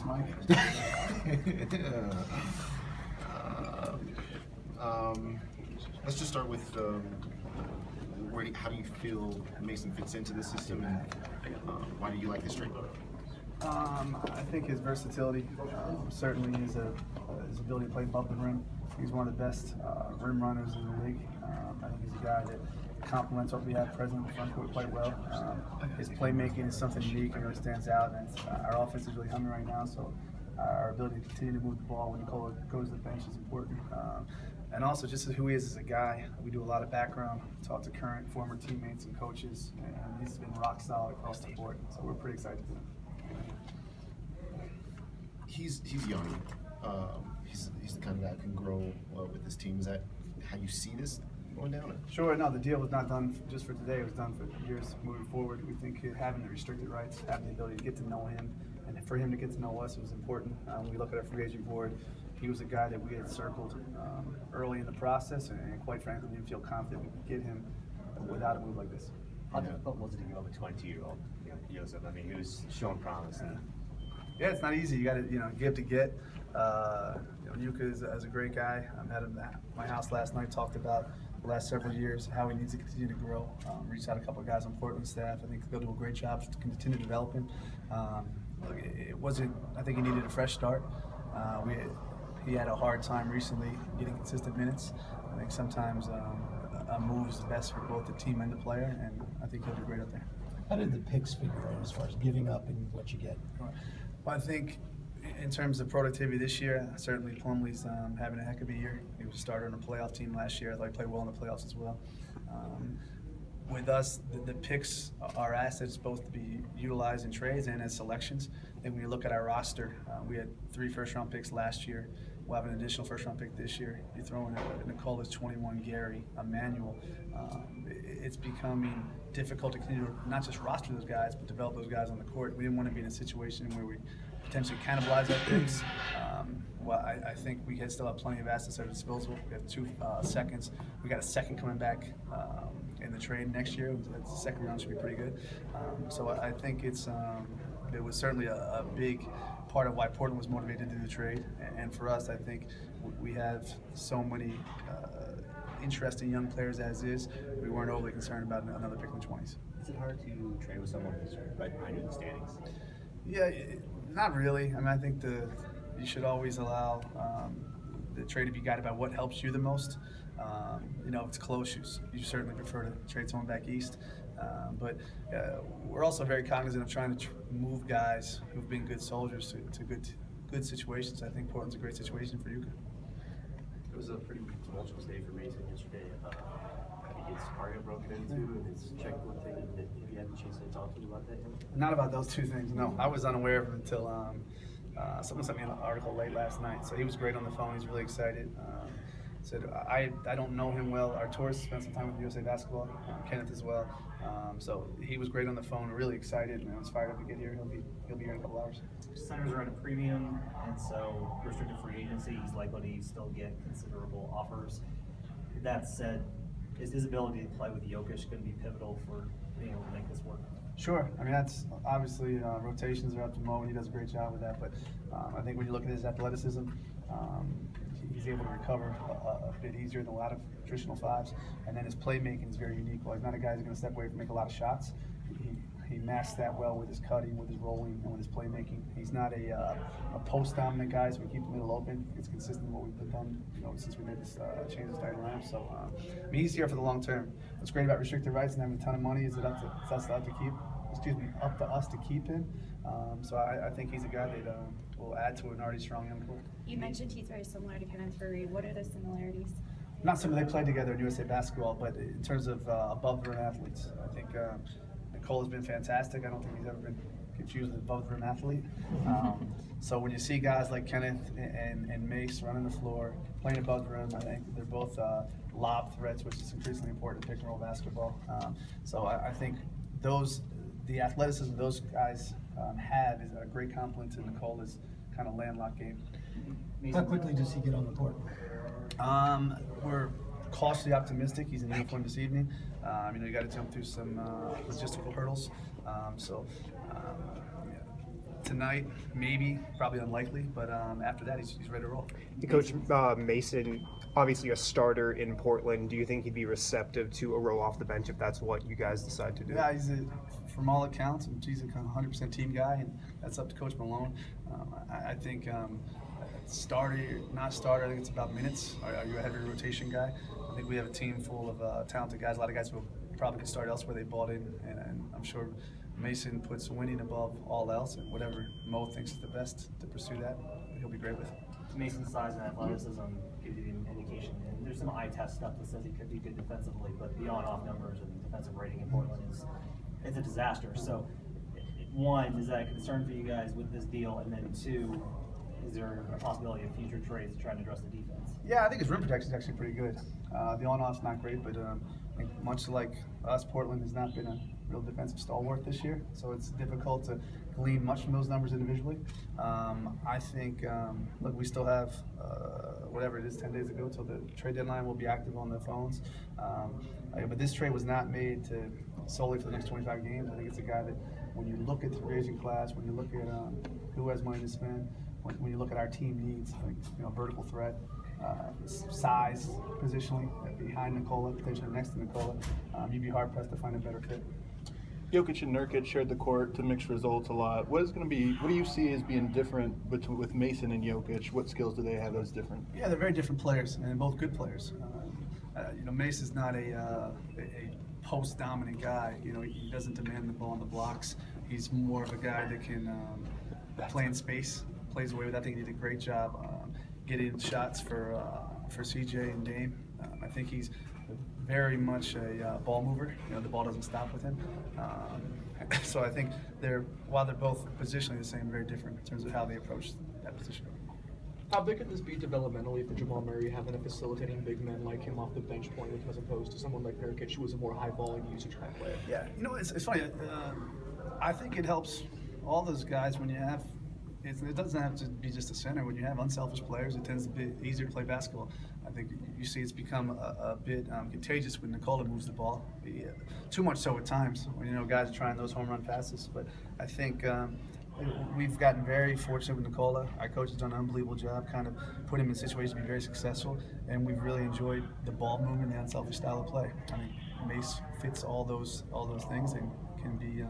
Mike. Let's just start with how do you feel Mason fits into this system, and why do you like this trade? I think his versatility, certainly his ability to play above the rim. He's one of the best rim runners in the league. I think he's a guy that complements what we have present in the front court quite well. His playmaking is something unique and really stands out, and our offense is really humming right now, so our ability to continue to move the ball when Nicola goes to the bench is important. And also just who he is as a guy. We do a lot of background, talk to current, former teammates and coaches, and he's been rock solid across the board, so we're pretty excited for him. He's young. He's the kind of guy that can grow with this team. Is that how you see this going down? Sure. No, the deal was not done just for today. It was done for years moving forward. We think having the restricted rights, having the ability to get to know him, and for him to get to know us was important. When we look at our free agent board, he was a guy that we had circled early in the process, and quite frankly, we didn't feel confident we could get him without a move like this. How difficult was it to give up a 22-year-old, Joseph? I mean, he was showing promise. Yeah, it's not easy. You got to, give to get. Yuka is a great guy. I met him at my house last night. Talked about the last several years, how he needs to continue to grow. Reached out a couple of guys on Portland staff. I think they'll do a great job to continue to develop him. It wasn't. I think he needed a fresh start. He had a hard time recently getting consistent minutes. I think sometimes a move is best for both the team and the player, and I think he'll do great up there. How did the picks figure out as far as giving up and what you get? Well, I think in terms of productivity this year, certainly Plumlee's having a heck of a year. He was a starter on a playoff team last year. I thought he played well in the playoffs as well. With us, the picks are assets both to be utilized in trades and as selections. And when you look at our roster, we had 3 first-round picks last year. We'll have an additional first-round pick this year. You throw in Nicola's 21, Gary, Emmanuel. It's becoming difficult to continue to not just roster those guys, but develop those guys on the court. We didn't want to be in a situation where we potentially cannibalize our picks. Well, I think we still have plenty of assets at our disposal. We have 2 seconds. We got a second coming back in the trade next year. The second round should be pretty good. So I think it was certainly a big part of why Portland was motivated to do the trade. And for us, I think we have so many interesting young players as is. We weren't overly concerned about another pick in the 20s. Is it hard to trade with someone who's right behind you in the standings? Yeah, not really. I mean, I think you should always allow the trade to be guided by what helps you the most. If it's close, you certainly prefer to trade someone back east. But we're also very cognizant of trying to move guys who've been good soldiers to good situations. I think Portland's a great situation for Yuka. It was a pretty tumultuous day for Mason yesterday. He gets cardio broken into, and it's checked one thing. Have you had the chance to talk to him about that yet? Not about those 2 things, no. I was unaware of him until someone sent me an article late last night. So he was great on the phone. He's really excited. Said I don't know him well. Our tours spent some time with USA Basketball, Kenneth as well. So he was great on the phone, really excited, and I was fired up to get here. He'll be here in a couple hours. Centers are at a premium, and so restricted free agency, he's likely to still get considerable offers. That said, is his ability to play with Jokic going to be pivotal for being able to make this work? Sure. I mean, that's obviously rotations are up to Mo, and he does a great job with that. But I think when you look at his athleticism, he's able to recover a bit easier than a lot of traditional 5s. And then his playmaking is very unique. Well, he's not a guy who's going to step away and make a lot of shots. He masks that well with his cutting, with his rolling, and with his playmaking. He's not a post-dominant guy, so we keep the middle open. It's consistent with what we've done, since we made this change to starting lineup. So, I mean, he's here for the long term. What's great about restricted rights and having a ton of money is up to us to keep him. So I think he's a guy that will add to an already strong young core. You mentioned he's very similar to Kenneth Furry. What are the similarities? Not similar. They played together in USA Basketball, but in terms of above-the-rim athletes, I think Nicole has been fantastic. I don't think he's ever been confused with an above-the-rim athlete. So when you see guys like Kenneth and Mace running the floor, playing above the rim, I think they're both lob threats, which is increasingly important in pick-and-roll basketball. So I think the athleticism those guys have is a great compliment to Nicola's kind of landlocked game. How quickly does he get on the court? We're cautiously optimistic. He's in uniform this evening. You got to jump through some logistical hurdles. Tonight, maybe, probably unlikely, but after that, he's ready to roll. Hey, Coach Mason, obviously a starter in Portland. Do you think he'd be receptive to a roll off the bench if that's what you guys decide to do? Yeah, from all accounts, he's a 100% team guy, and that's up to Coach Malone. I think starter, not starter, I think it's about minutes. Are you a heavy rotation guy? I think we have a team full of talented guys, a lot of guys who probably could start elsewhere. They bought in, and I'm sure Mason puts winning above all else, and whatever Mo thinks is the best to pursue that, he'll be great with. Mason's size and athleticism gives you an indication, and there's some eye test stuff that says he could be good defensively, but the on-off numbers and defensive rating in Portland it's a disaster. So, one, is that a concern for you guys with this deal, and then two, is there a possibility of future trades to try and address the defense? Yeah, I think his rim protection is actually pretty good. The on-off's not great, but I think much like us, Portland has not been a real defensive stalwart this year, so it's difficult to glean much from those numbers individually. I think, look, we still have whatever it is, 10 days ago till the trade deadline. We'll be active on the phones. But this trade was not made solely for the next 25 games. I think it's a guy that, when you look at the free agent class, when you look at who has money to spend, when you look at our team needs, like, vertical threat, size, positionally, behind Nikola, potentially next to Nikola, you'd be hard pressed to find a better fit. Jokic and Nurkic shared the court to mix results a lot. What do you see as being different with Mason and Jokic? What skills do they have that's different? Yeah, they're very different players, and both good players. Mason's not a post-dominant guy. He doesn't demand the ball on the blocks. He's more of a guy that can play in space, plays away with. I think he did a great job getting shots for CJ and Dame. I think he's very much a ball mover. The ball doesn't stop with him. So I think while they're both positionally the same, very different in terms of how they approach that position. How big could this be developmentally for Jamal Murray, having a facilitating big men like him off the bench playing with him, as opposed to someone like Nurkic, who was a more high volume usage kind of player? Yeah, it's funny. I think it helps all those guys when you have. It doesn't have to be just a center. When you have unselfish players, it tends to be easier to play basketball. I think you see it's become a bit contagious when Nikola moves the ball. Too much so at times when guys are trying those home run passes. But I think we've gotten very fortunate with Nikola. Our coach has done an unbelievable job, kind of put him in situations to be very successful, and we've really enjoyed the ball movement, the unselfish style of play. I mean, Mace fits all those things and can be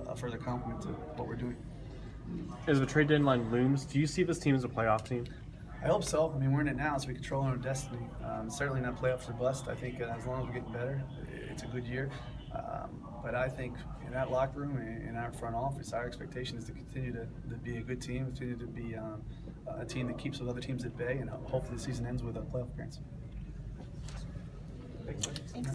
a further compliment to what we're doing. As the trade deadline looms, do you see this team as a playoff team? I hope so. I mean, we're in it now, so we control our own destiny. Certainly not playoffs or bust. I think as long as we're getting better, it's a good year. But I think in that locker room, in our front office, our expectation is to continue to be a good team, continue to be a team that keeps those other teams at bay, and hopefully the season ends with a playoff appearance.